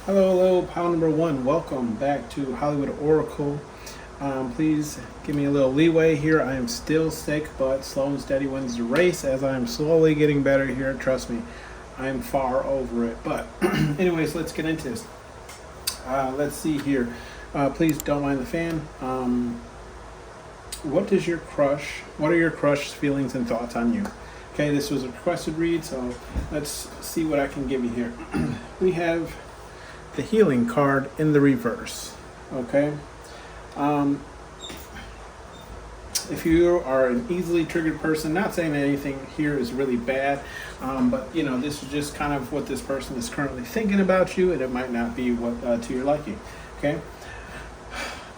Hello, hello, pile number one. Welcome back to Hollywood Oracle. Please give me a little leeway here. I am still sick, but slow and steady wins the race as I am slowly getting better here. Trust me, I'm far over it. But anyways, let's get into this. Let's see here. Please don't mind the fan. What are your crush's feelings and thoughts on you? Okay, this was a requested read, so let's see what I can give you here. We have the healing card in the reverse. Okay, if you are an easily triggered person, not saying that anything here is really bad, but you know, this is just kind of what this person is currently thinking about you, and it might not be what to your liking. Okay,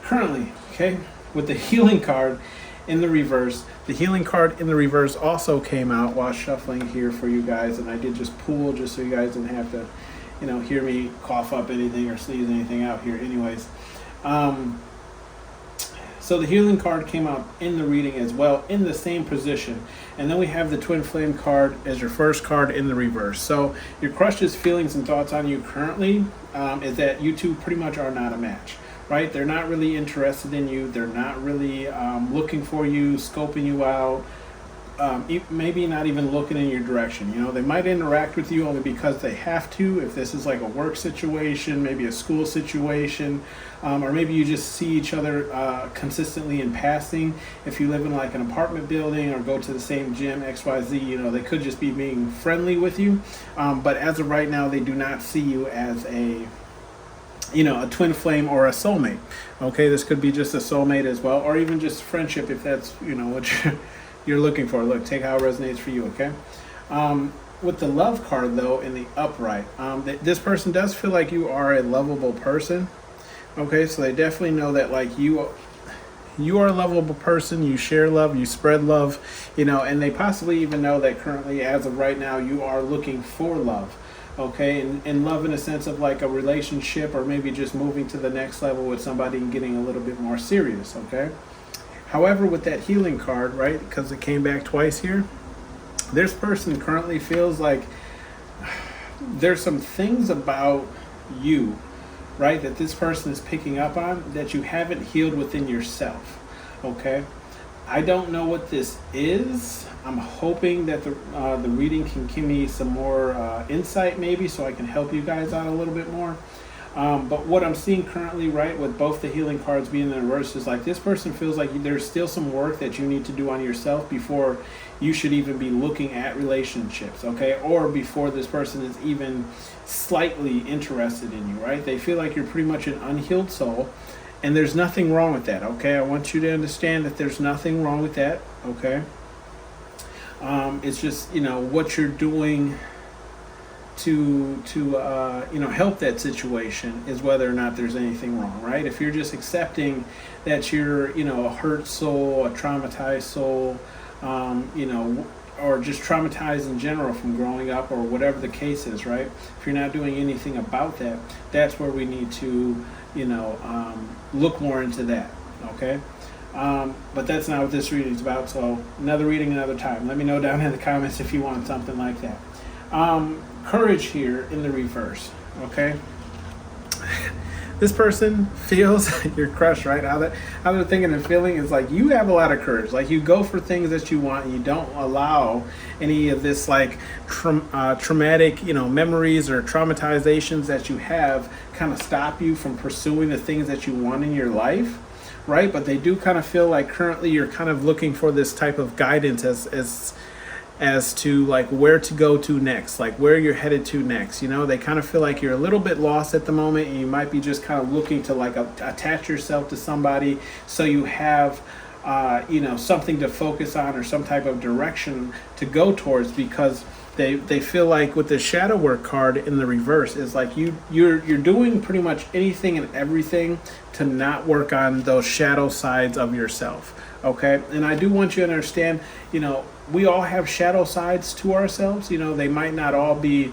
currently, okay, with the healing card in the reverse. The healing card in the reverse also came out while shuffling here for you guys, and I did just pull just so you guys didn't have to, you know, hear me cough up anything or sneeze anything out here. Anyways, so the healing card came out in the reading as well in the same position, and then we have the twin flame card as your first card in the reverse. So your crush's feelings and thoughts on you currently is that you two pretty much are not a match. Right? They're not really interested in you. They're not really looking for you, scoping you out, maybe not even looking in your direction. You know, they might interact with you only because they have to, if this is like a work situation, maybe a school situation, or maybe you just see each other consistently in passing. If you live in like an apartment building or go to the same gym, XYZ, you know, they could just be being friendly with you. But as of right now, they do not see you as a twin flame or a soulmate. Okay, this could be just a soulmate as well, or even just friendship if that's, you know, what you're looking for. Look, take how it resonates for you, okay? With the love card, though, in the upright, this person does feel like you are a lovable person. Okay, so they definitely know that, like, you are a lovable person, you share love, you spread love, you know, and they possibly even know that currently, as of right now, you are looking for love. Okay, and love in a sense of like a relationship, or maybe just moving to the next level with somebody and getting a little bit more serious. Okay, however, with that healing card, right, because it came back twice here, this person currently feels like there's some things about you, right, that this person is picking up on that you haven't healed within yourself. Okay, I don't know what this is. I'm hoping that the reading can give me some more insight, maybe, so I can help you guys out a little bit more. But what I'm seeing currently, right, with both the healing cards being in the reverse, is like this person feels like there's still some work that you need to do on yourself before you should even be looking at relationships, okay? Or before this person is even slightly interested in you, right? They feel like you're pretty much an unhealed soul, and there's nothing wrong with that, okay? I want you to understand that there's nothing wrong with that, okay? It's just, you know, what you're doing to help that situation is whether or not there's anything wrong, right? If you're just accepting that you're, you know, a hurt soul, a traumatized soul, or just traumatized in general from growing up, or whatever the case is, right? If you're not doing anything about that, that's where we need to, look more into that, okay? But that's not what this reading is about, so another reading another time. Let me know down in the comments if you want something like that. Courage here in the reverse, okay? This person feels your crush, right? How they're thinking and feeling is like you have a lot of courage. Like you go for things that you want, and you don't allow any of this like traumatic, memories or traumatizations that you have kind of stop you from pursuing the things that you want in your life, right? But they do kind of feel like currently you're kind of looking for this type of guidance as to like where to go to next, like where you're headed to next. They kind of feel like you're a little bit lost at the moment, and you might be just kind of looking to like attach yourself to somebody so you have something to focus on or some type of direction to go towards, because they feel like with the shadow work card in the reverse is like you're doing pretty much anything and everything to not work on those shadow sides of yourself. Okay, and I do want you to understand, we all have shadow sides to ourselves. They might not all be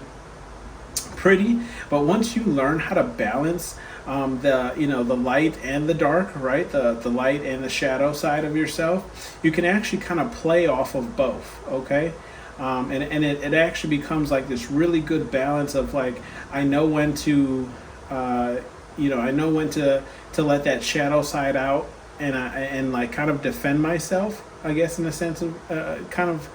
pretty, but once you learn how to balance the light and the dark, right, the light and the shadow side of yourself, you can actually kind of play off of both. Okay, and it actually becomes like this really good balance of like, I know when to I know when to let that shadow side out, and like kind of defend myself, I guess, in a sense of kind of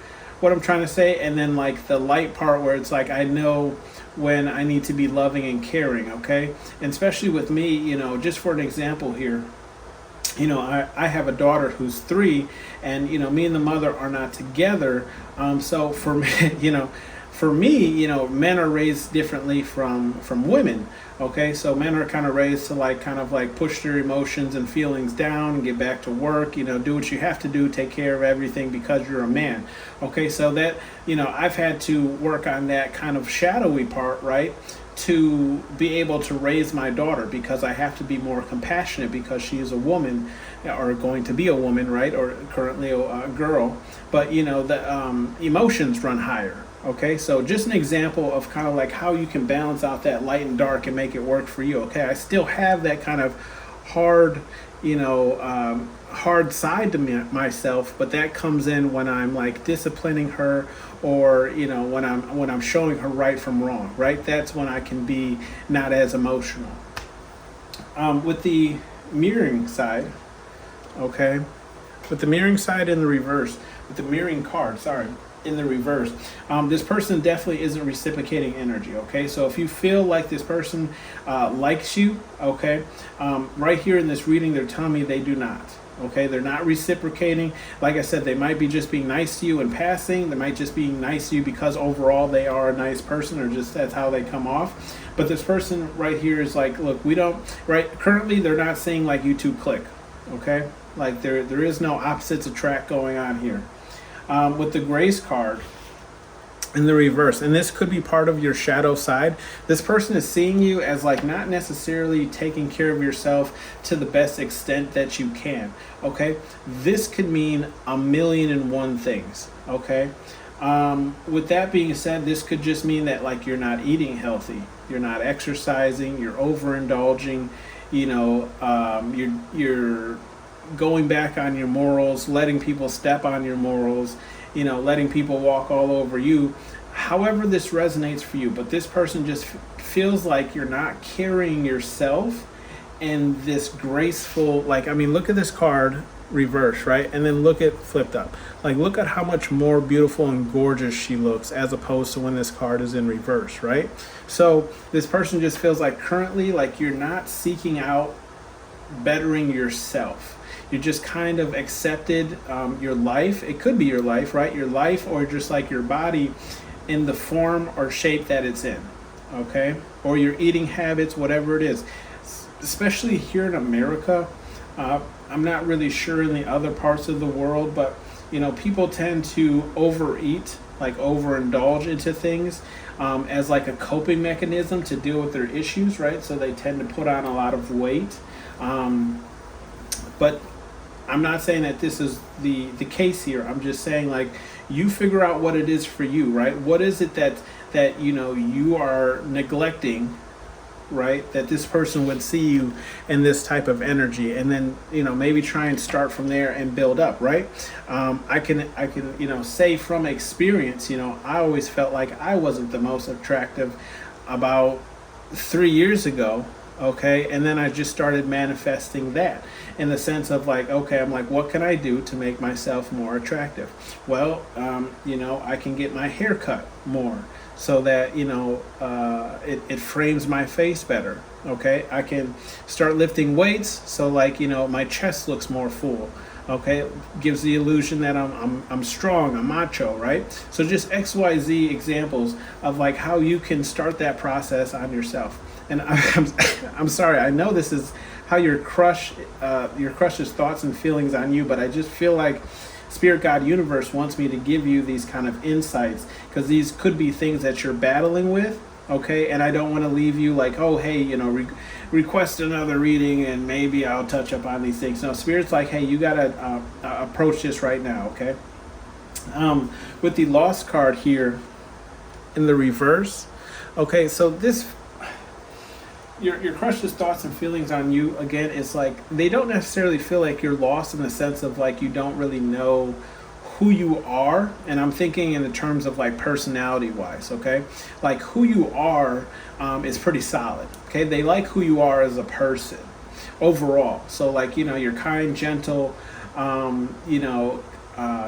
what I'm trying to say. And then like the light part where it's like, I know when I need to be loving and caring. Okay, and especially with me, just for an example here, I have a daughter who's 3, and me and the mother are not together. So for me, men are raised differently from women. Okay, so men are kind of raised to kind of push their emotions and feelings down and get back to work. Do what you have to do, take care of everything because you're a man. Okay, so that I've had to work on that kind of shadowy part, right, to be able to raise my daughter, because I have to be more compassionate because she is a woman, or going to be a woman, right, or currently a girl. But the emotions run higher. Okay, so just an example of kind of like how you can balance out that light and dark and make it work for you. Okay, I still have that kind of hard, hard side to myself, but that comes in when I'm like disciplining her, or when I'm showing her right from wrong. Right, that's when I can be not as emotional. With the mirroring side, okay, with the mirroring side in the reverse, with the mirroring card, sorry, in the reverse, this person definitely isn't reciprocating energy. Okay, so if you feel like this person likes you, okay, right here in this reading, they're telling me they do not. Okay, they're not reciprocating. Like I said, they might be just being nice to you in passing. They might just be nice to you because overall they are a nice person, or just that's how they come off. But this person right here is like, look, we don't, right, currently they're not saying like you two click. Okay, like there is no opposites attract going on here. With the grace card in the reverse, and this could be part of your shadow side, this person is seeing you as like not necessarily taking care of yourself to the best extent that you can. Okay, this could mean 1,000,001 things. Okay, with that being said, this could just mean that like you're not eating healthy, you're not exercising, you're overindulging, you're going back on your morals, letting people step on your morals, letting people walk all over you. However this resonates for you, but this person just feels like you're not carrying yourself in this graceful, look at this card reverse, right? And then look at flipped up. Like, look at how much more beautiful and gorgeous she looks as opposed to when this card is in reverse, right? So this person just feels like currently, like you're not seeking out bettering yourself. You just kind of accepted your life. It could be your life, right? Your life, or just like your body in the form or shape that it's in, okay? Or your eating habits, whatever it is. Especially here in America, I'm not really sure in the other parts of the world, but people tend to overeat, like overindulge into things as like a coping mechanism to deal with their issues, right? So they tend to put on a lot of weight. But I'm not saying that this is the case here. I'm just saying, like, you figure out what it is for you, right? What is it that you are neglecting, right? That this person would see you in this type of energy, and then maybe try and start from there and build up, right? I can say from experience, I always felt like I wasn't the most attractive about 3 years ago. Okay, and then I just started manifesting that in the sense of like, okay, I'm like, what can I do to make myself more attractive? Well, I can get my hair cut more so that it frames my face better. Okay, I can start lifting weights so like my chest looks more full. Okay, gives the illusion that I'm strong, I'm macho, right? So just XYZ examples of like how you can start that process on yourself. And I'm sorry, I know this is how your crush's thoughts and feelings on you, but I just feel like Spirit God Universe wants me to give you these kind of insights, because these could be things that you're battling with. Okay, and I don't want to leave you like, oh, hey, request another reading and maybe I'll touch up on these things. No, Spirit's like, hey, you got to approach this right now, okay? With the Lost card here in the reverse, okay, so this, your crush's thoughts and feelings on you, again, it's like they don't necessarily feel like you're lost in the sense of like you don't really know who you are, and I'm thinking in the terms of like personality wise, okay? Like who you are is pretty solid, okay? They like who you are as a person overall. So like, you're kind, gentle,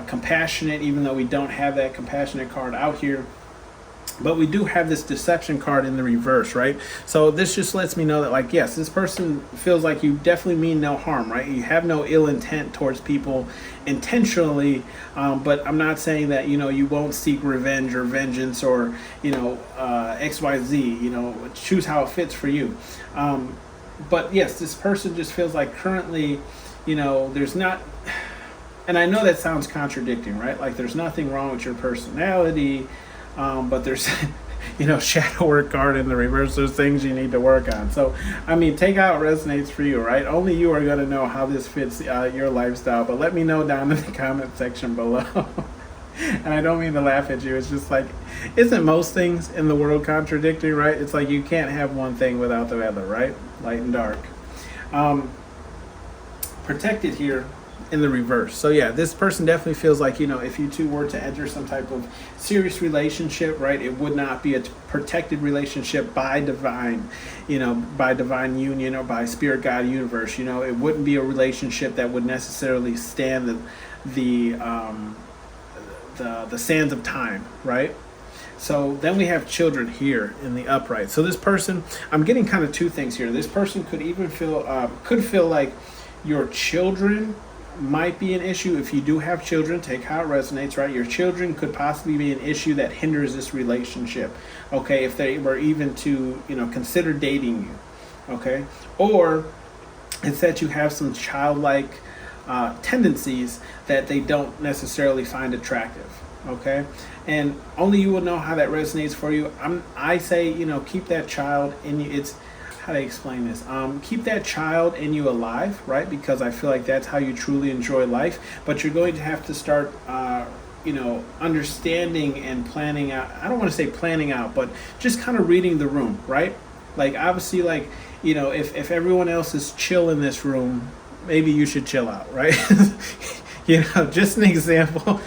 compassionate, even though we don't have that compassionate card out here. But we do have this deception card in the reverse, right? So this just lets me know that, like, yes, this person feels like you definitely mean no harm, right? You have no ill intent towards people intentionally, but I'm not saying that, you won't seek revenge or vengeance or, XYZ, choose how it fits for you. But yes, this person just feels like currently, there's not, and I know that sounds contradicting, right? Like there's nothing wrong with your personality, but there's, shadow work card in the reverse. There's things you need to work on. So, take out what resonates for you, right? Only you are going to know how this fits your lifestyle. But let me know down in the comment section below. And I don't mean to laugh at you. It's just like, isn't most things in the world contradictory, right? It's like you can't have one thing without the other, right? Light and dark. Protected here in the reverse. So yeah, this person definitely feels like, if you two were to enter some type of serious relationship, right, it would not be a protected relationship by divine, by divine union or by Spirit God Universe. It wouldn't be a relationship that would necessarily stand the sands of time, right? So then we have children here in the upright. So this person, I'm getting kind of two things here. This person could even feel like your children might be an issue. If you do have children, take how it resonates, right? Your children could possibly be an issue that hinders this relationship, okay, if they were even to, consider dating you, okay? Or it's that you have some childlike tendencies that they don't necessarily find attractive, okay? And only you will know how that resonates for you. I say, keep that child in you. It's, how to explain this? Keep that child in you alive, right? Because I feel like that's how you truly enjoy life. But you're going to have to start, understanding and planning out. I don't want to say planning out, but just kind of reading the room, right? Like obviously, like if everyone else is chill in this room, maybe you should chill out, right? Just an example.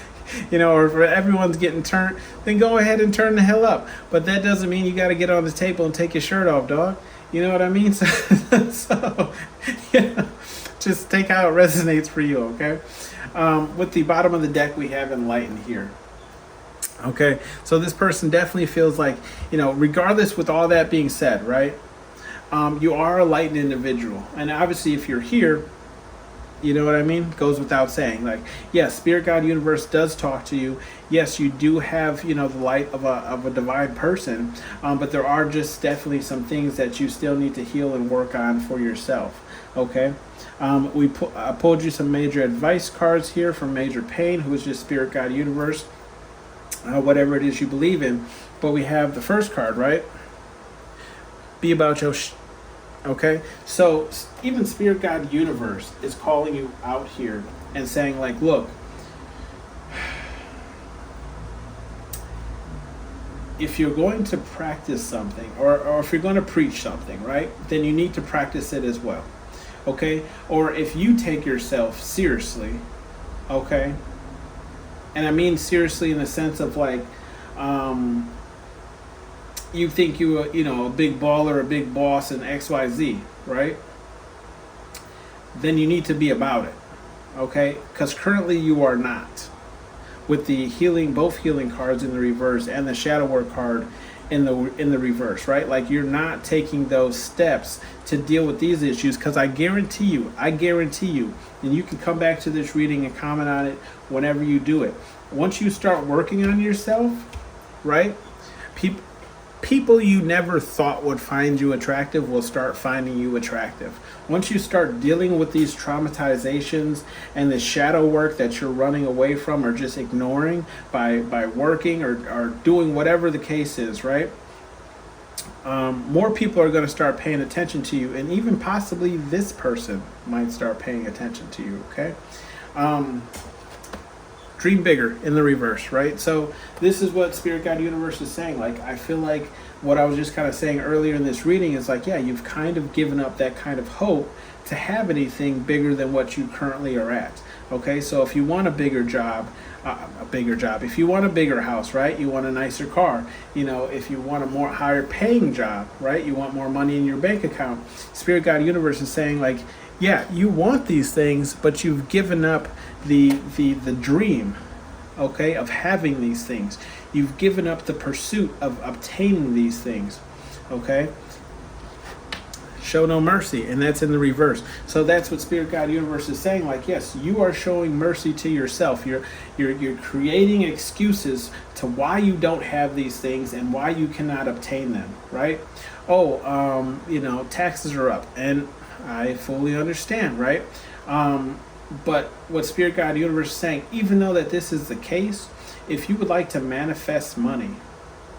Or if everyone's getting turned, then go ahead and turn the hell up. But that doesn't mean you got to get on the table and take your shirt off, dog. You know what I mean? So yeah, just take how it resonates for you, okay? With the bottom of the deck, we have enlightened here. Okay, so this person definitely feels like, regardless with all that being said, right? You are a enlightened individual. And obviously, if you're here, you know what I mean? Goes without saying. Like, yes, Spirit God Universe does talk to you. Yes, you do have, the light of a divine person. But there are just definitely some things that you still need to heal and work on for yourself. Okay? I pulled you some major advice cards here from Major Pain, who is just Spirit God Universe. Whatever it is you believe in. But we have the first card, right? Be about your okay, so even Spirit God Universe is calling you out here and saying, like, look, if you're going to practice something, or if you're going to preach something, right, then you need to practice it as well, okay? Or if you take yourself seriously, okay, and I mean seriously in the sense of like, you think you a big baller, a big boss in XYZ, right? Then you need to be about it, okay? Because currently you are not. With the healing, both healing cards in the reverse and the shadow work card in the reverse, right? Like you're not taking those steps to deal with these issues, because I guarantee you, and you can come back to this reading and comment on it whenever you do it. Once you start working on yourself, right? people you never thought would find you attractive will start finding you attractive. Once you start dealing with these traumatizations and the shadow work that you're running away from or just ignoring by working or doing whatever the case is, right? More people are going to start paying attention to you, and even possibly this person might start paying attention to you, okay? Dream bigger in the reverse, right? So this is what Spirit Guide Universe is saying. Like, I feel like what I was just kind of saying earlier in this reading is like, yeah, you've kind of given up that kind of hope to have anything bigger than what you currently are at. Okay, so if you want a bigger job, if you want a bigger house, right? You want a nicer car. You know, if you want a more higher paying job, right? You want more money in your bank account. Spirit Guide Universe is saying like, yeah, you want these things, but you've given up the dream, okay, of having these things. You've given up the pursuit of obtaining these things, okay? Show no mercy, and that's in the reverse. So that's what Spirit Guide Universe is saying. Like, yes, you are showing mercy to yourself. You're creating excuses to why you don't have these things and why you cannot obtain them, right? Oh, you know, taxes are up, and I fully understand, right? But what Spirit Guide Universe is saying, even though that this is the case, if you would like to manifest money,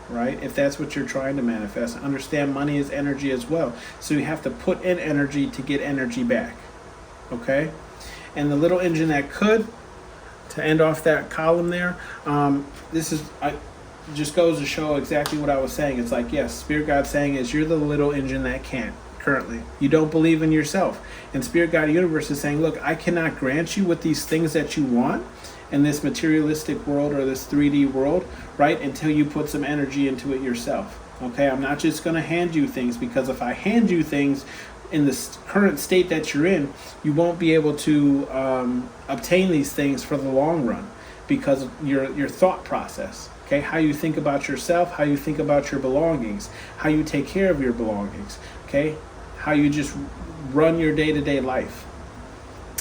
right? If that's what you're trying to manifest, understand money is energy as well. So you have to put in energy to get energy back, okay? And the little engine that could, to end off that column there, this is, just goes to show exactly what I was saying. It's like, yes, Spirit Guide saying is you're the little engine that can't. Currently, you don't believe in yourself, and Spirit Guide Universe is saying, look, I cannot grant you with these things that you want in this materialistic world or this 3D world, right, until you put some energy into it yourself. Okay, I'm not just going to hand you things, because if I hand you things in the current state that you're in, you won't be able to obtain these things for the long run because of your thought process. Okay, how you think about yourself, how you think about your belongings, how you take care of your belongings. Okay, how you just run your day-to-day life.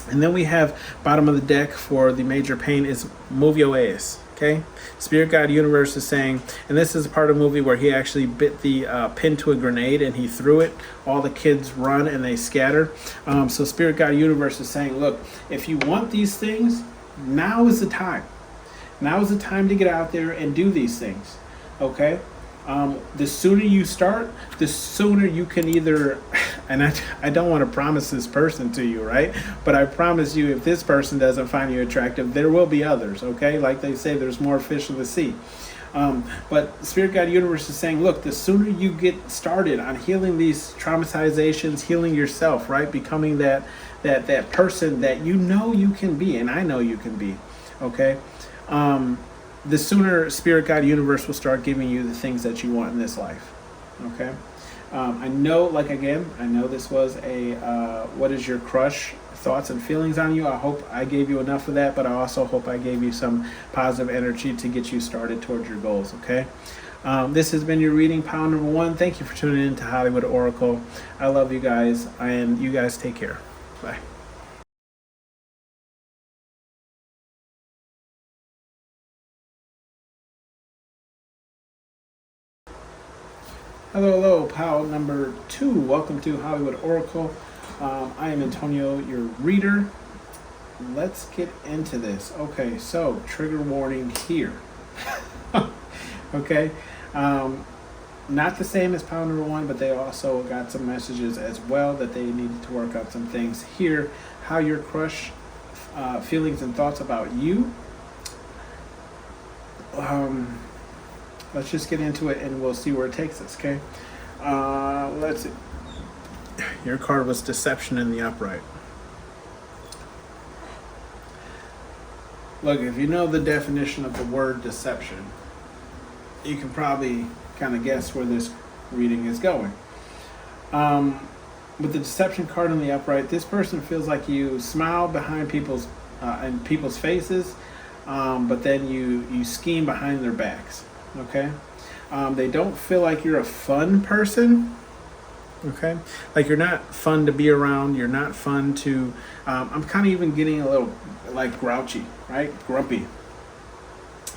And then we have bottom of the deck for the major pain is move your ass. Okay, Spirit Guide Universe is saying, and this is a part of the movie where he actually bit the pin to a grenade and he threw it. All the kids run and they scatter. So Spirit Guide Universe is saying, look, if you want these things, now is the time. Now is the time to get out there and do these things. Okay. The sooner you start, the sooner you can either, and I don't want to promise this person to you, right? But I promise you, if this person doesn't find you attractive, there will be others, okay? Like they say, there's more fish in the sea. But Spirit Guide Universe is saying, look, the sooner you get started on healing these traumatizations, healing yourself, right? Becoming that person that you know you can be, and I know you can be, okay? The sooner Spirit Guide Universe will start giving you the things that you want in this life. Okay? I know, like, again, I know this was a what is your crush thoughts and feelings on you. I hope I gave you enough of that, but I also hope I gave you some positive energy to get you started towards your goals. Okay? This has been your reading, pound number 1. Thank you for tuning in to Hollywood Oracle. I love you guys, and you guys take care. Bye. Hello, pal number 2. Welcome to Hollywood Oracle. I am Antonio, your reader. Let's get into this. Okay, so trigger warning here. Okay, not the same as pal number 1, but they also got some messages as well that they needed to work on some things here. How your crush feelings and thoughts about you. Let's just get into it and we'll see where it takes us, okay? Let's see. Your card was deception in the upright. Look, if you know the definition of the word deception, you can probably kind of guess where this reading is going. With the deception card in the upright, this person feels like you smile behind people's faces, but then you scheme behind their backs. Okay, they don't feel like you're a fun person. Okay, like you're not fun to be around. You're not fun to. I'm kind of even getting a little like grouchy, right? Grumpy.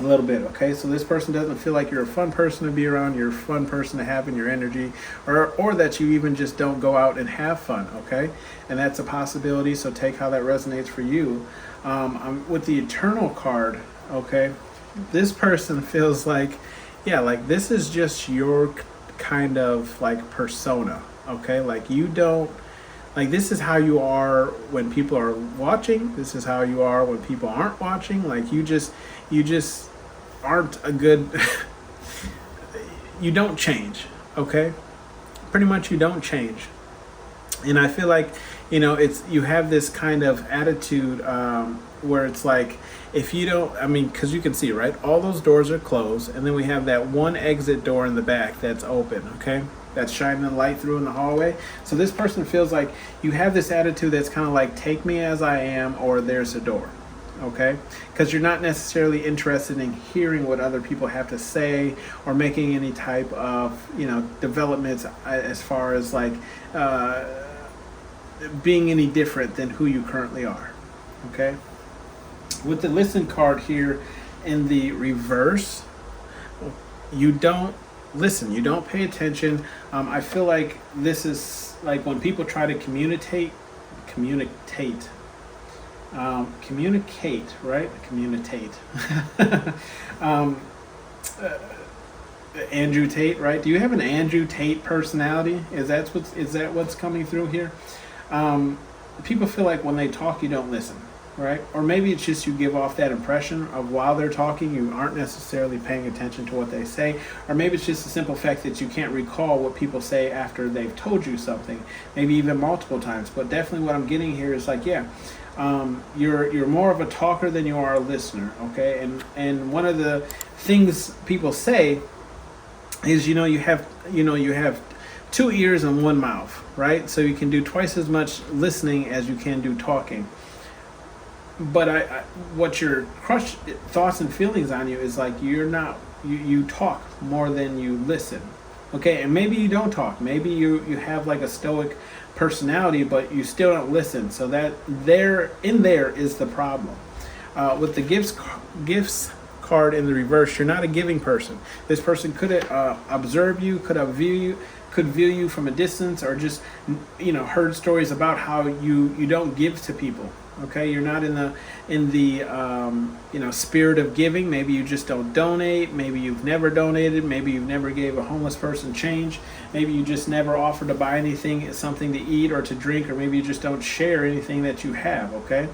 a little bit. Okay, so this person doesn't feel like you're a fun person to be around, you're a fun person to have in your energy, or that you even just don't go out and have fun. Okay, and that's a possibility, so take how that resonates for you. With the Eternal card, okay, this person feels like, yeah, like this is just your kind of like persona. Okay, like you don't, like this is how you are when people are watching, this is how you are when people aren't watching. Like you just aren't a good you don't change. Okay, pretty much you don't change. And I feel like, it's, you have this kind of attitude, where it's like, if you don't, I mean, because you can see, right, all those doors are closed, and then we have that one exit door in the back that's open. Okay, that's shining the light through in the hallway. So this person feels like you have this attitude that's kind of like, take me as I am, or there's a door. Okay, because you're not necessarily interested in hearing what other people have to say, or making any type of developments as far as like being any different than who you currently are. Okay, with the Listen card here in the reverse, you don't listen, you don't pay attention. I feel like this is like when people try to communicate, right? Communicate. Andrew Tate, right? Do you have an Andrew Tate personality? Is that what's coming through here? People feel like when they talk, you don't listen, right? Or maybe it's just you give off that impression of while they're talking, you aren't necessarily paying attention to what they say. Or maybe it's just the simple fact that you can't recall what people say after they've told you something, maybe even multiple times. But definitely what I'm getting here is like, yeah, you're more of a talker than you are a listener. Okay, and one of the things people say is you have two ears and one mouth, right? So you can do twice as much listening as you can do talking. But what your crush thoughts and feelings on you is like, you talk more than you listen. Okay, and maybe you don't talk. Maybe you have like a stoic personality, but you still don't listen. So that there is the problem. With the gifts card in the reverse, you're not a giving person. This person could observe you, could view you from a distance, or just heard stories about how you don't give to people. Okay, you're not in the spirit of giving. Maybe you just don't donate. Maybe you've never donated. Maybe you've never gave a homeless person change. Maybe you just never offered to buy something to eat or to drink, or maybe you just don't share anything that you have. Okay,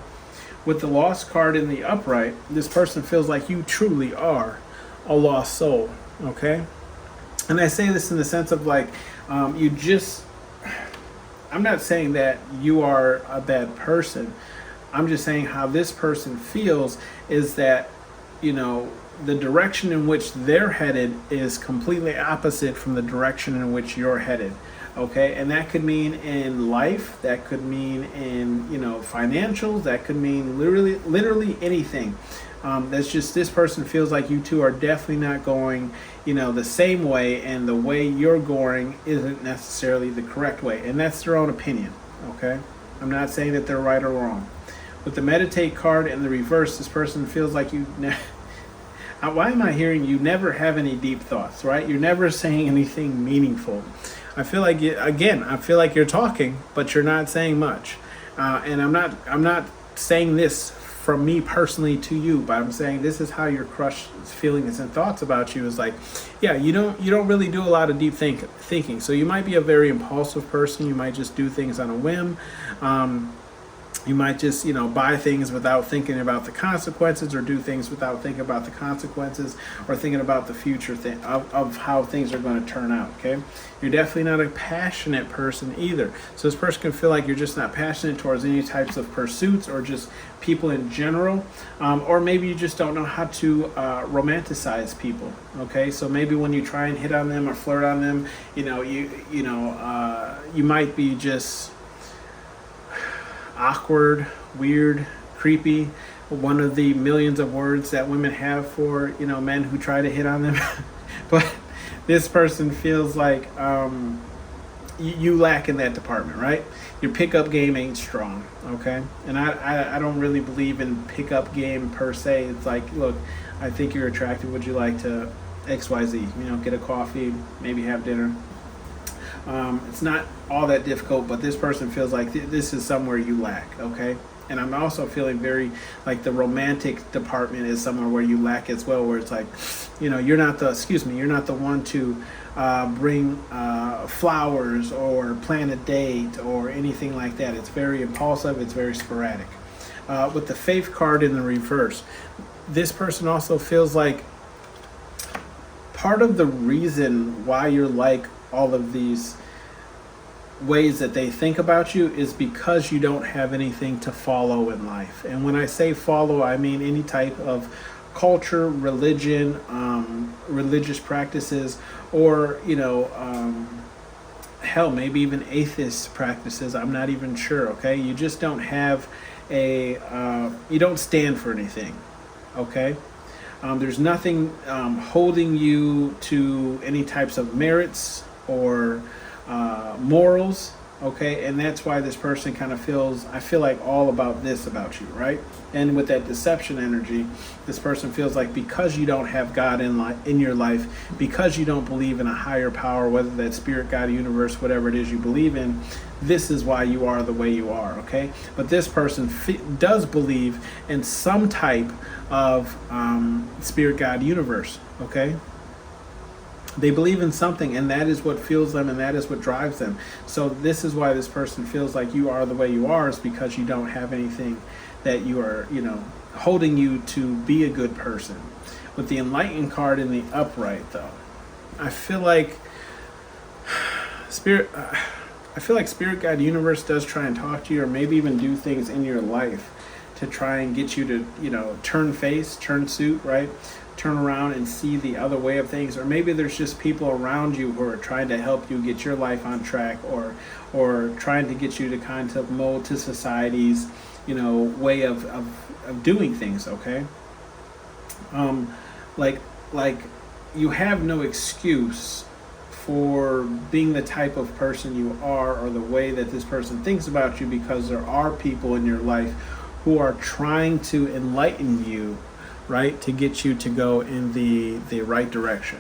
with the Lost card in the upright, this person feels like you truly are a lost soul. Okay, and I say this in the sense of like, I'm not saying that you are a bad person. I'm just saying how this person feels is that, the direction in which they're headed is completely opposite from the direction in which you're headed. Okay, and that could mean in life, that could mean in, financials, that could mean literally anything. That's just, this person feels like you two are definitely not going, the same way, and the way you're going isn't necessarily the correct way, and that's their own opinion. Okay, I'm not saying that they're right or wrong. With the Meditate card in the reverse, this person feels like why am I hearing you never have any deep thoughts, right? You're never saying anything meaningful. I feel like you're talking, but you're not saying much. And I'm not saying this from me personally to you, but I'm saying this is how your crush feelings and thoughts about you is like, yeah, you don't really do a lot of deep thinking. So you might be a very impulsive person. You might just do things on a whim. You might just, buy things without thinking about the consequences, or do things without thinking about the consequences, or thinking about the future of how things are going to turn out. Okay, you're definitely not a passionate person either. So this person can feel like you're just not passionate towards any types of pursuits, or just people in general, or maybe you just don't know how to romanticize people. Okay, so maybe when you try and hit on them or flirt on them, you might be just awkward, weird, creepy, one of the millions of words that women have for men who try to hit on them. But this person feels like you lack in that department, right? Your pickup game ain't strong, okay? And I don't really believe in pickup game per se. It's like, look, I think you're attractive. Would you like to XYZ? You know, get a coffee, maybe have dinner. It's not all that difficult, but this person feels like this is somewhere you lack, okay? And I'm also feeling very like the romantic department is somewhere where you lack as well, where it's like, you know, you're not the one to bring flowers or plan a date or anything like that. It's very impulsive, it's very sporadic. With the Faith card in the reverse, this person also feels like part of the reason why you're like all of these ways that they think about you is because you don't have anything to follow in life. And when I say follow, I mean any type of culture, religion, religious practices, or, you know, hell, maybe even atheist practices. I'm not even sure, okay? You just don't have you don't stand for anything, okay? There's nothing holding you to any types of merits or morals, okay? And that's why this person kind of feels, I feel like all about this about you, right? And with that deception energy, this person feels like because you don't have God in your life, because you don't believe in a higher power, whether that's spirit, God, universe, whatever it is you believe in, this is why you are the way you are, okay? But this person does believe in some type of spirit, God, universe, okay? They believe in something, and that is what fuels them, and that is what drives them. So this is why this person feels like you are the way you are, is because you don't have anything that you are, you know, holding you to be a good person. With the Enlightened card in the upright, though, I feel like Spirit God Universe does try and talk to you, or maybe even do things in your life to try and get you to, you know, turn suit, right? Turn around and see the other way of things. Or maybe there's just people around you who are trying to help you get your life on track, or trying to get you to kind of mold to society's, you know, way of doing things, okay? Like you have no excuse for being the type of person you are, or the way that this person thinks about you, because there are people in your life who are trying to enlighten you, right, to get you to go in the right direction.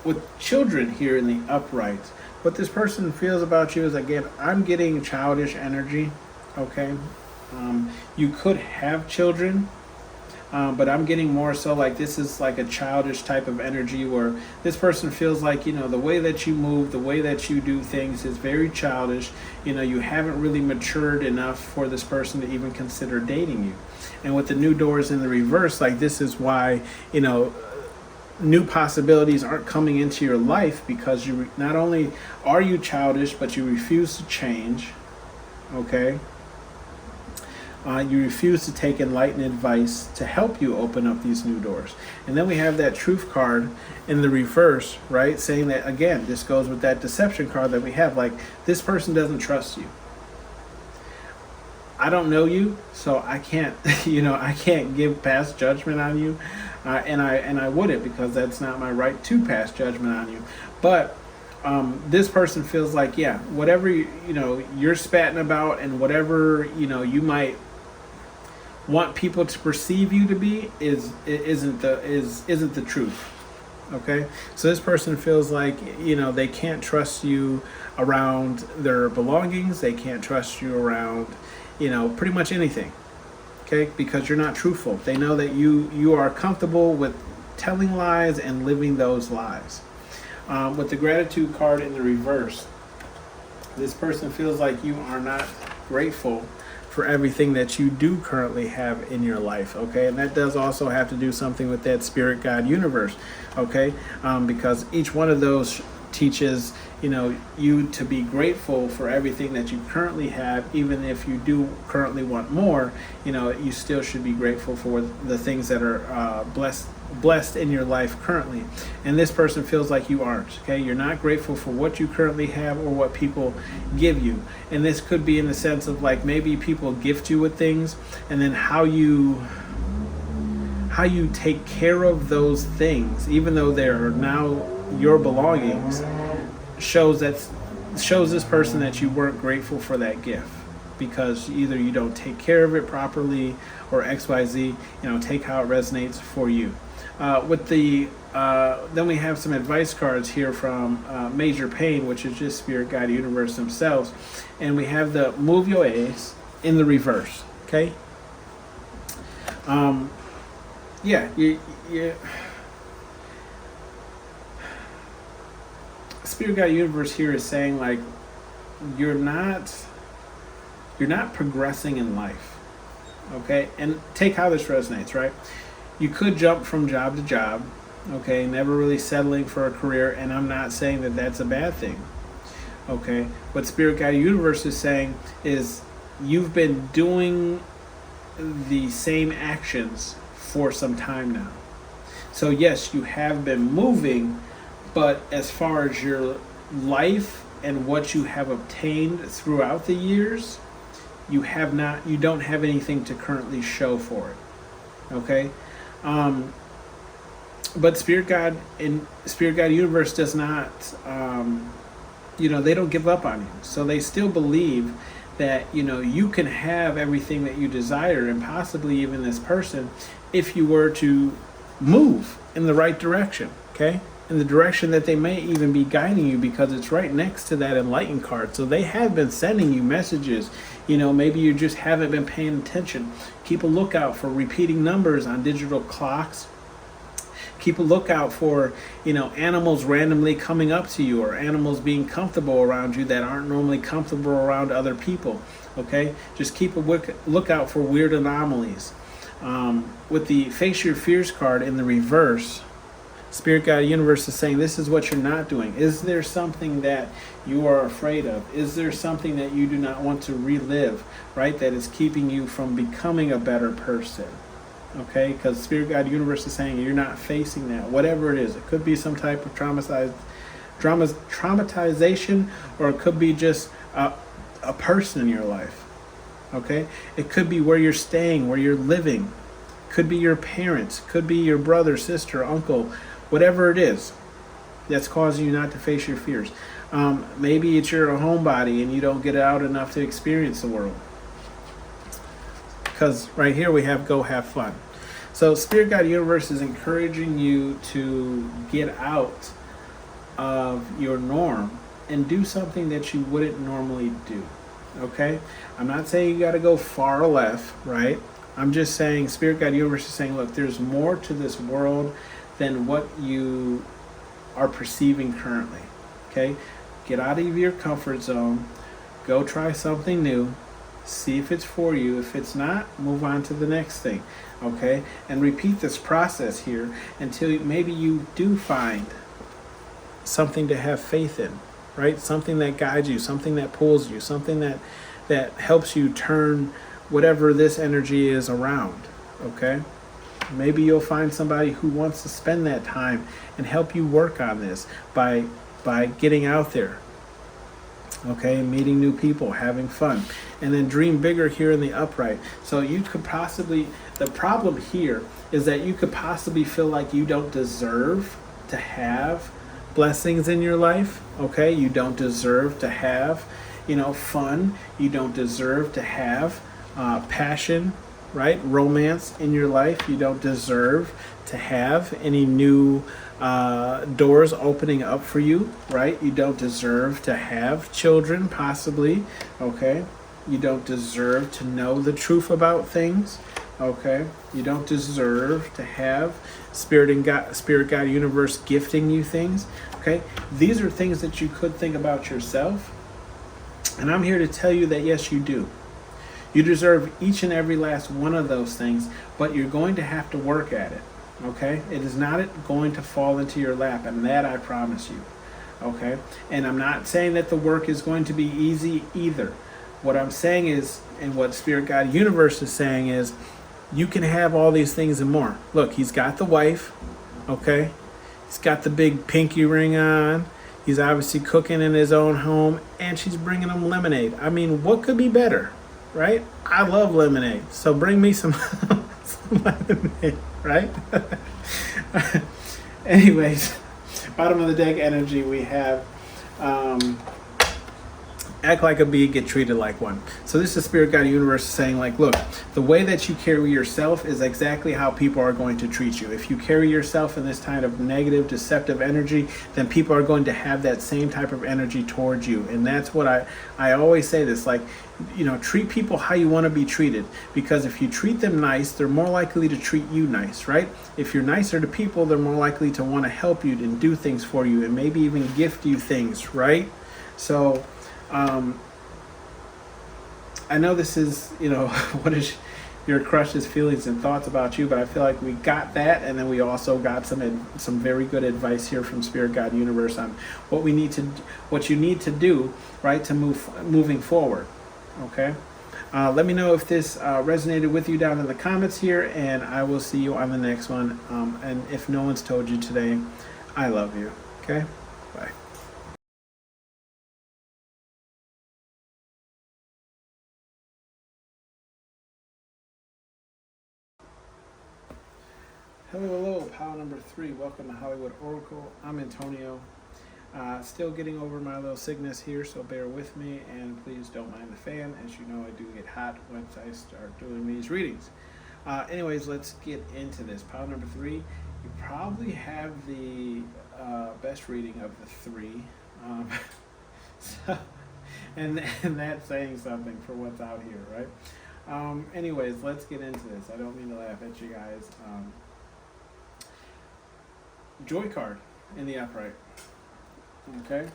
With children here in the upright, what this person feels about you is, again, I'm getting childish energy, okay? You could have children, but I'm getting more so like this is like a childish type of energy, where this person feels like, you know, the way that you move, the way that you do things is very childish. You know, you haven't really matured enough for this person to even consider dating you. And with the new doors in the reverse, like this is why, you know, new possibilities aren't coming into your life, because you not only are you childish, but you refuse to change, okay? You refuse to take enlightened advice to help you open up these new doors. And then we have that truth card in the reverse, right? Saying that, again, this goes with that deception card that we have. Like, this person doesn't trust you. I don't know you, so I can't, you know, I can't give past judgment on you. And I wouldn't, because that's not my right to pass judgment on you. But this person feels like, yeah, whatever you know you're spatting about, and whatever, you know, you might want people to perceive you to be isn't the truth. Okay, so this person feels like, you know, they can't trust you around their belongings. They can't trust you around, you know, pretty much anything. Okay, because you're not truthful. They know that you are comfortable with telling lies and living those lies. With the gratitude card in the reverse, this person feels like you are not grateful for everything that you do currently have in your life, okay? And that does also have to do something with that spirit, God, universe, okay? Because each one of those teaches, you know, you to be grateful for everything that you currently have. Even if you do currently want more, you know, you still should be grateful for the things that are blessed in your life currently. And this person feels like you aren't, okay? You're not grateful for what you currently have or what people give you. And this could be in the sense of, like, maybe people gift you with things, and then how you take care of those things, even though they are now your belongings, shows this person that you weren't grateful for that gift, because either you don't take care of it properly or XYZ. Take how it resonates for you. Then we have some advice cards here from Major Pain, which is just Spirit Guide Universe themselves, and we have the Move Your Ace in the reverse. Okay. Spirit Guide Universe here is saying, like, you're not progressing in life. Okay, and take how this resonates, right? You could jump from job to job, okay, never really settling for a career, and I'm not saying that that's a bad thing. Okay, what Spirit Guide Universe is saying is you've been doing the same actions for some time now. So yes, you have been moving, but as far as your life and what you have obtained throughout the years, you don't have anything to currently show for it. Okay? But Spirit Guide Universe does not, they don't give up on you. So they still believe that, you can have everything that you desire, and possibly even this person, if you were to move in the right direction, okay? In the direction that they may even be guiding you, because it's right next to that Enlightened card. So they have been sending you messages. Maybe you just haven't been paying attention. Keep a lookout for repeating numbers on digital clocks. Keep a lookout for, animals randomly coming up to you, or animals being comfortable around you that aren't normally comfortable around other people. Okay? Just keep a lookout for weird anomalies. With the Face Your Fears card in the reverse, Spirit Guide Universe is saying this is what you're not doing. Is there something that you are afraid of? Is there something that you do not want to relive, right? That is keeping you from becoming a better person. Okay? Because Spirit Guide Universe is saying you're not facing that. Whatever it is. It could be some type of traumatization, or it could be just a person in your life. Okay? It could be where you're staying, where you're living. Could be your parents. Could be your brother, sister, uncle. Whatever it is that's causing you not to face your fears. Maybe it's you're a homebody and you don't get out enough to experience the world. Because right here we have go have fun. So Spirit Guide Universe is encouraging you to get out of your norm and do something that you wouldn't normally do. Okay? I'm not saying you got to go far left, right? I'm just saying Spirit Guide Universe is saying, look, there's more to this world than what you are perceiving currently. Okay? Get out of your comfort zone. Go try something new. See if it's for you. If it's not, move on to the next thing. Okay? And repeat this process here until maybe you do find something to have faith in, right? Something that guides you, something that pulls you, something that helps you turn whatever this energy is around. Okay? Maybe you'll find somebody who wants to spend that time and help you work on this by getting out there. Okay, meeting new people, having fun. And then dream bigger here in the upright. So you could possibly, the problem here is that you could possibly feel like you don't deserve to have blessings in your life. Okay, you don't deserve to have, fun. You don't deserve to have passion, right? Romance in your life. You don't deserve to have any new doors opening up for you, right? You don't deserve to have children, possibly, okay? You don't deserve to know the truth about things, okay? You don't deserve to have Spirit Guide Universe gifting you things, okay? These are things that you could think about yourself, and I'm here to tell you that yes, you do. You deserve each and every last one of those things, but you're going to have to work at it. Okay? It is not going to fall into your lap, and that I promise you. Okay? And I'm not saying that the work is going to be easy either. What I'm saying is, and what Spirit Guide Universe is saying is, you can have all these things and more. Look, he's got the wife. Okay? He's got the big pinky ring on. He's obviously cooking in his own home, and she's bringing him lemonade. I mean, what could be better? Right? I love lemonade. So bring me some, some lemonade, right? Anyways, bottom of the deck energy, we have Act like a bee, get treated like one. So this is Spirit Guide Universe saying like, look, the way that you carry yourself is exactly how people are going to treat you. If you carry yourself in this kind of negative, deceptive energy, then people are going to have that same type of energy towards you. And that's what I always say this, like, treat people how you want to be treated. Because if you treat them nice, they're more likely to treat you nice, right? If you're nicer to people, they're more likely to want to help you and do things for you and maybe even gift you things, right? So, I know this is, what is your crush's feelings and thoughts about you, but I feel like we got that, and then we also got some very good advice here from Spirit Guide Universe on what you need to do, right, to moving forward. Okay, let me know if this resonated with you down in the comments here, and I will see you on the next one. And if no one's told you today, I love you. Okay, bye. Hello, pal number 3. Welcome to Hollywood Oracle. I'm Antonio. Still getting over my little sickness here, so bear with me, and please don't mind the fan. As you know, I do get hot once I start doing these readings. Anyways, let's get into this. Pile number 3. You probably have the best reading of the 3. So, and that's saying something for what's out here, right? Anyways, let's get into this. I don't mean to laugh at you guys. Joy card in the upright. Okay.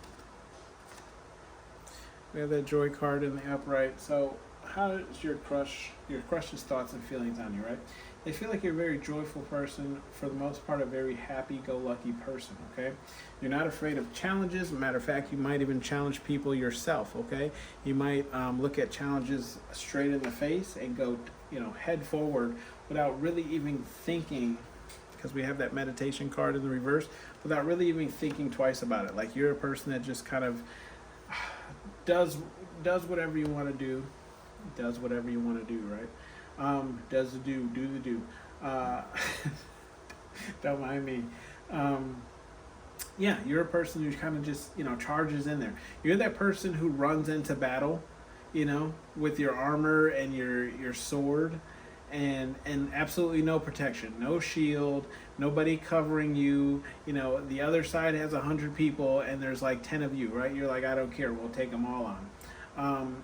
We have that joy card in the upright. So how is your crush's thoughts and feelings on you, right? They feel like you're a very joyful person, for the most part a very happy-go-lucky person, okay? You're not afraid of challenges. Matter of fact, you might even challenge people yourself, okay? You might look at challenges straight in the face and go, head forward without really even thinking, because we have that meditation card in the reverse, without really even thinking twice about it. Like, you're a person that just kind of does whatever you want to do, right? Does the do the do. Don't mind me. Yeah, you're a person who kind of just, charges in there. You're that person who runs into battle, with your armor and your sword, and absolutely no protection, no shield, nobody covering you. The other side has 100 people and there's like 10 of you, right? You're like, I don't care, we'll take them all on.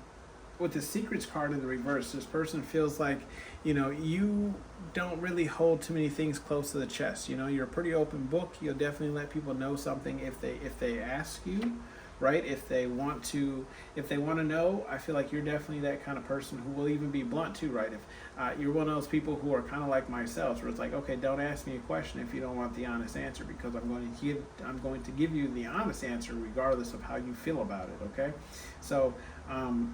With the secrets card in the reverse, this person feels like, you don't really hold too many things close to the chest. You're a pretty open book. You'll definitely let people know something if they ask you, right? If they want to know. I feel like you're definitely that kind of person who will even be blunt too, right? If you're one of those people who are kind of like myself, where it's like, okay, don't ask me a question if you don't want the honest answer, because I'm going to give you the honest answer regardless of how you feel about it. Okay, so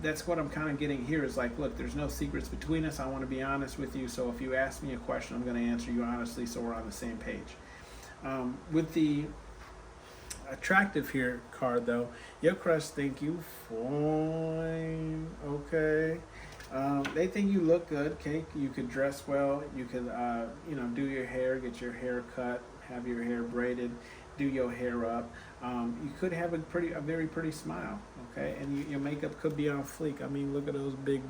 that's what I'm kind of getting here, is like, look, there's no secrets between us. I want to be honest with you, so if you ask me a question, I'm going to answer you honestly, so we're on the same page. With the attractive here card though, your crush think you fine, okay? They think you look good, okay? You could dress well, you could do your hair, get your hair cut, have your hair braided, do your hair up. You could have a very pretty smile, okay? And your makeup could be on fleek. I mean, look at those big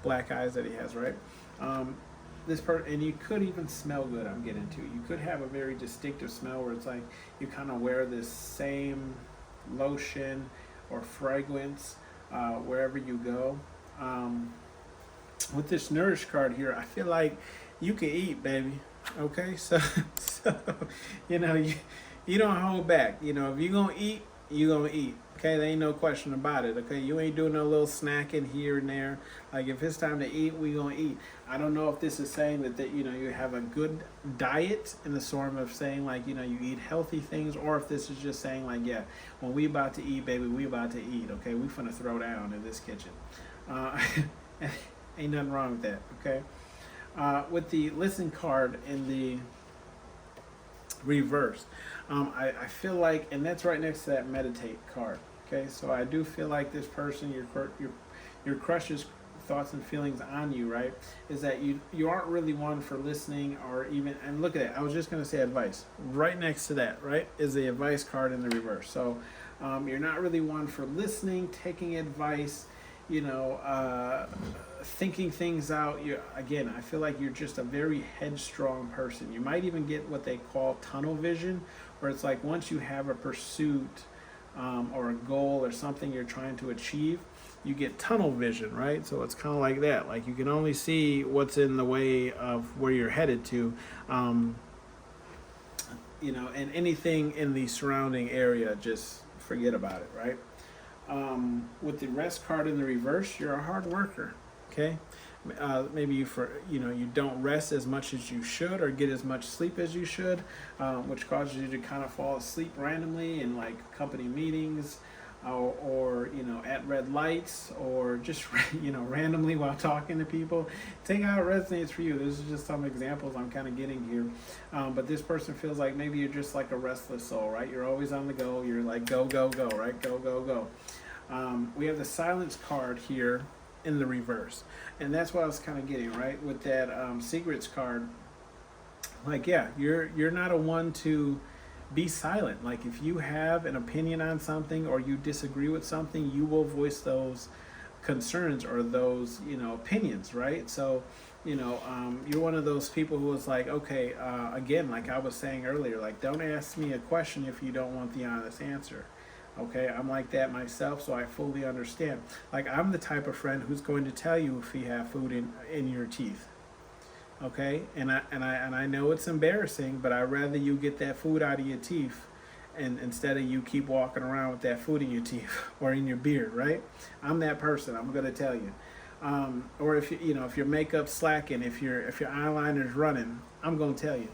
black eyes that he has, right? And you could even smell good. I'm getting to. You could have a very distinctive smell where it's like you kind of wear this same lotion or fragrance wherever you go. With this nourish card here, I feel like you can eat, baby. Okay, so you don't hold back. If you're gonna eat, you're gonna eat. Okay, there ain't no question about it. Okay, you ain't doing no little snacking here and there. Like, if it's time to eat, we gonna eat. I don't know if this is saying that you have a good diet in the form of saying like you eat healthy things, or if this is just saying like, yeah, when we about to eat, baby, we about to eat. Okay, we finna throw down in this kitchen. Ain't nothing wrong with that. Okay, with the listen card in the reverse, I feel like, and that's right next to that meditate card. Okay, so I do feel like this person, your crush's thoughts and feelings on you, right, is that you aren't really one for listening or even, and look at it, I was just going to say advice. Right next to that, right, is the advice card in the reverse. So you're not really one for listening, taking advice, thinking things out. Again, I feel like you're just a very headstrong person. You might even get what they call tunnel vision, where it's like once you have a pursuit or a goal or something you're trying to achieve, you get tunnel vision, right? So it's kind of like that. Like you can only see what's in the way of where you're headed to, and anything in the surrounding area, just forget about it, right? With the rest card in the reverse, you're a hard worker. Okay, maybe you don't rest as much as you should or get as much sleep as you should, which causes you to kind of fall asleep randomly in like company meetings, or at red lights, or just randomly while talking to people. Take how it resonates for you. This is just some examples I'm kind of getting here, but this person feels like maybe you're just like a restless soul, right? You're always on the go. You're like go go go, right? Go go go. We have the silence card here in the reverse, and that's what I was kind of getting, right, with that secrets card. Like, yeah, you're not a one to be silent. Like if you have an opinion on something or you disagree with something, you will voice those concerns or those opinions, right? So you're one of those people who is like, okay, again, like I was saying earlier, like don't ask me a question if you don't want the honest answer. Okay, I'm like that myself, so I fully understand. Like I'm the type of friend who's going to tell you if you have food in your teeth. Okay, and I know it's embarrassing, but I'd rather you get that food out of your teeth, and instead of you keep walking around with that food in your teeth or in your beard, right? I'm that person. I'm going to tell you. Or if if your makeup's slacking, if your eyeliner's running, I'm going to tell you.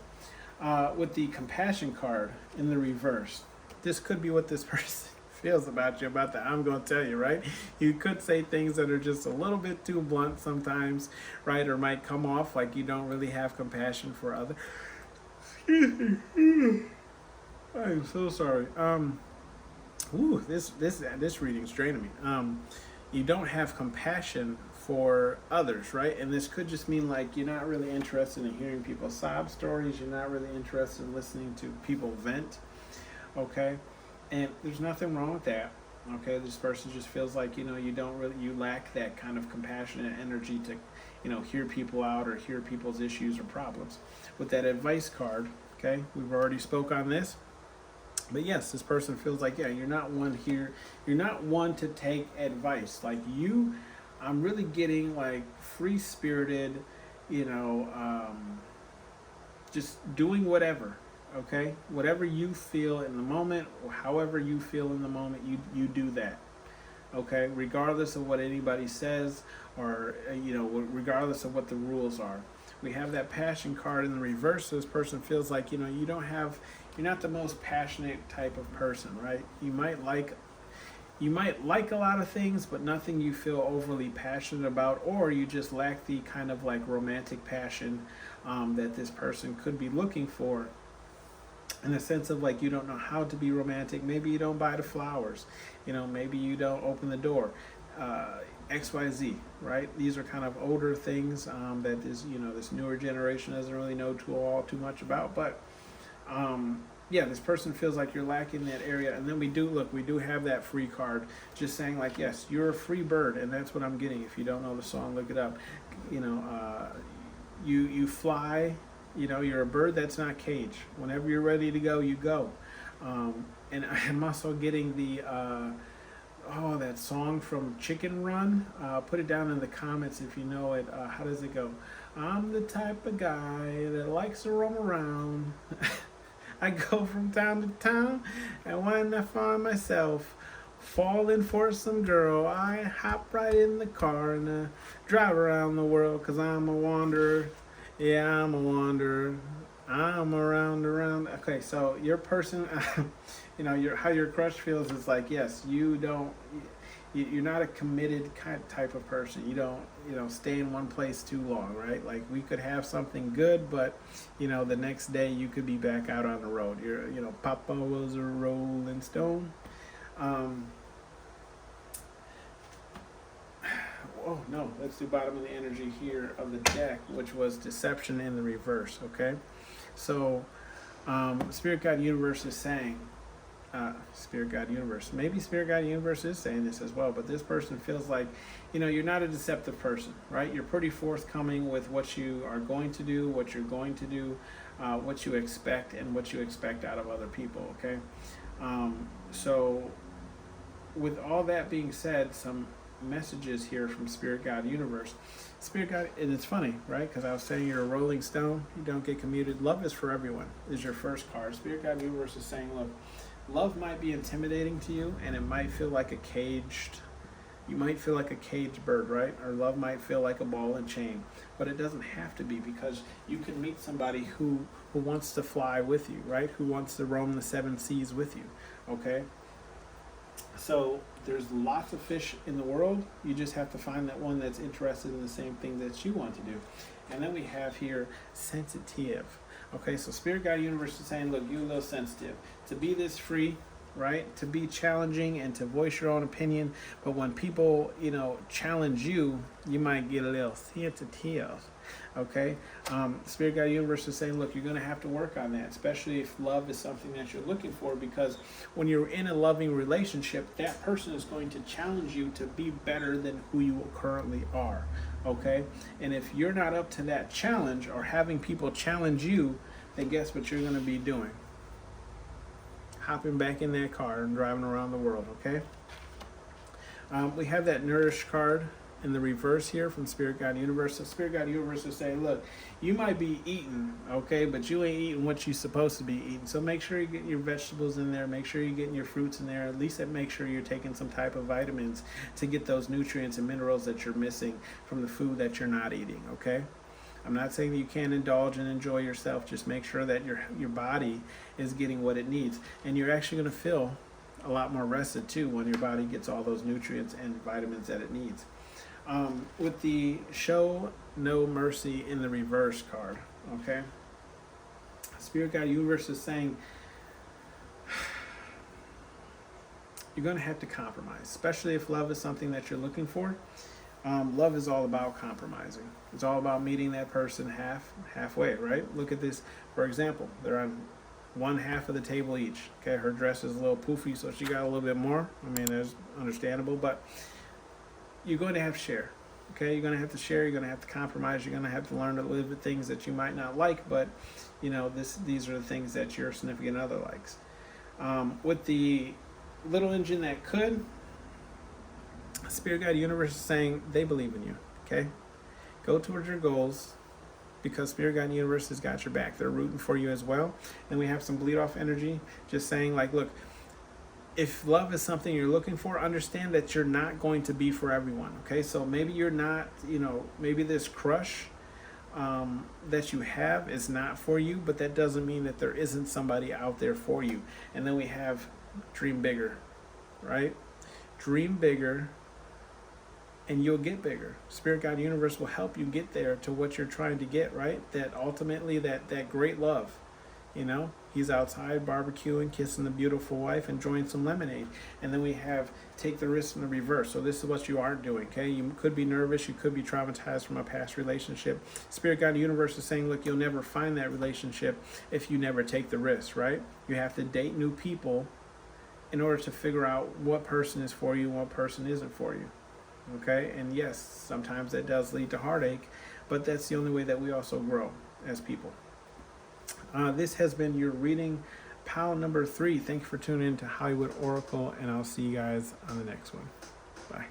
With the compassion card in the reverse, this could be what this person feels about you, about that I'm going to tell you, right? You could say things that are just a little bit too blunt sometimes, right? Or might come off like you don't really have compassion for others. I'm so sorry. This reading's draining me. You don't have compassion for others, right? And this could just mean like you're not really interested in hearing people's sob stories. You're not really interested in listening to people vent. Okay, and there's nothing wrong with that. Okay, this person just feels like you lack that kind of compassionate energy to hear people out or hear people's issues or problems. With that advice card, okay, we've already spoke on this, but yes, this person feels like you're not one to take advice. Like I'm really getting like free spirited, just doing whatever. Okay, whatever you feel in the moment, or however you feel in the moment, you do that. Okay, regardless of what anybody says, or regardless of what the rules are. We have that passion card in the reverse. So this person feels like you're not the most passionate type of person, right? You might like a lot of things, but nothing you feel overly passionate about, or you just lack the kind of like romantic passion that this person could be looking for. In the sense of like you don't know how to be romantic. Maybe you don't buy the flowers. Maybe you don't open the door. XYZ, right? These are kind of older things that is this newer generation doesn't really know too much about. But this person feels like you're lacking that area. And then we do have that free card, just saying like, yes, you're a free bird, and that's what I'm getting. If you don't know the song, look it up. You fly. You're a bird that's not caged. Whenever you're ready to go, you go. And I'm also getting the that song from Chicken Run. Put it down in the comments if you know it. How does it go? I'm the type of guy that likes to roam around. I go from town to town, and when I find myself falling for some girl, I hop right in the car and drive around the world, 'cause I'm a wanderer. Yeah, I'm a wanderer. I'm around. Okay, so your person, how your crush feels is like, yes, you're not a committed type of person. You don't, stay in one place too long, right? Like we could have something good, but the next day you could be back out on the road. Papa was a rolling stone. oh no, let's do bottom of the energy here of the deck, which was deception in the reverse. Okay, so Spirit Guide Universe is saying, Spirit Guide Universe, maybe Spirit Guide Universe is saying this as well, but this person feels like, you're not a deceptive person, right? You're pretty forthcoming with what you are going to do, what you're going to do, what you expect, and what you expect out of other people. Okay, so with all that being said, some messages here from Spirit Guide Universe. Spirit Guide, and it's funny, right? Because I was saying you're a rolling stone, you don't get commuted. Love is for everyone is your first card. Spirit Guide Universe is saying, look, love might be intimidating to you, and it might feel like you might feel like a caged bird, right? Or love might feel like a ball and chain, but it doesn't have to be, because you can meet somebody who wants to fly with you, right? Who wants to roam the 7 seas with you, okay? So there's lots of fish in the world. You just have to find that one that's interested in the same thing that you want to do. And then we have here sensitive. Okay, so Spirit Guide Universe is saying, look, you're a little sensitive. To be this free, right? To be challenging and to voice your own opinion. But when people, challenge you, you might get a little sensitive. Okay, Spirit Guide Universe is saying, look, you're going to have to work on that, especially if love is something that you're looking for, because when you're in a loving relationship, that person is going to challenge you to be better than who you currently are. Okay, and if you're not up to that challenge or having people challenge you, then guess what you're going to be doing? Hopping back in that car and driving around the world. Okay, we have that Nourish card in the reverse here from Spirit Guide Universe. So Spirit Guide Universe is saying, look, you might be eating, okay, but you ain't eating what you're supposed to be eating. So make sure you're getting your vegetables in there. Make sure you're getting your fruits in there. At least make sure you're taking some type of vitamins to get those nutrients and minerals that you're missing from the food that you're not eating, okay? I'm not saying that you can't indulge and enjoy yourself. Just make sure that your body is getting what it needs. And you're actually going to feel a lot more rested too when your body gets all those nutrients and vitamins that it needs. With the Show No Mercy in the reverse card, okay? Spirit Guide Universe is saying you're going to have to compromise, especially if love is something that you're looking for. Love is all about compromising. It's all about meeting that person halfway, right? Look at this. For example, they're on one half of the table each. Okay, her dress is a little poofy, so she got a little bit more. I mean, that's understandable, but you're going to have to share. Okay, you're going to have to share. You're going to have to compromise. You're going to have to learn to live with things that you might not like, but these are the things that your significant other likes. With the little engine that could, Spirit Guide Universe is saying they believe in you. Okay, go towards your goals, because Spirit Guide Universe has got your back. They're rooting for you as well. And we have some bleed off energy, just saying, like, look, if love is something you're looking for, understand that you're not going to be for everyone. Okay, so maybe you're not, maybe this crush that you have is not for you, but that doesn't mean that there isn't somebody out there for you. And then we have dream bigger, right? Dream bigger, and you'll get bigger. Spirit Guide Universe will help you get there to what you're trying to get, right? That ultimately, that great love. He's outside barbecuing, kissing the beautiful wife, enjoying some lemonade. And then we have take the risk in the reverse. So this is what you aren't doing, okay? You could be nervous. You could be traumatized from a past relationship. Spirit Guide Universe is saying, look, you'll never find that relationship if you never take the risk, right? You have to date new people in order to figure out what person is for you and what person isn't for you, okay? And yes, sometimes that does lead to heartache, but that's the only way that we also grow as people. This has been your reading, pile number 3. Thank you for tuning in to Hollywood Oracle, and I'll see you guys on the next one. Bye.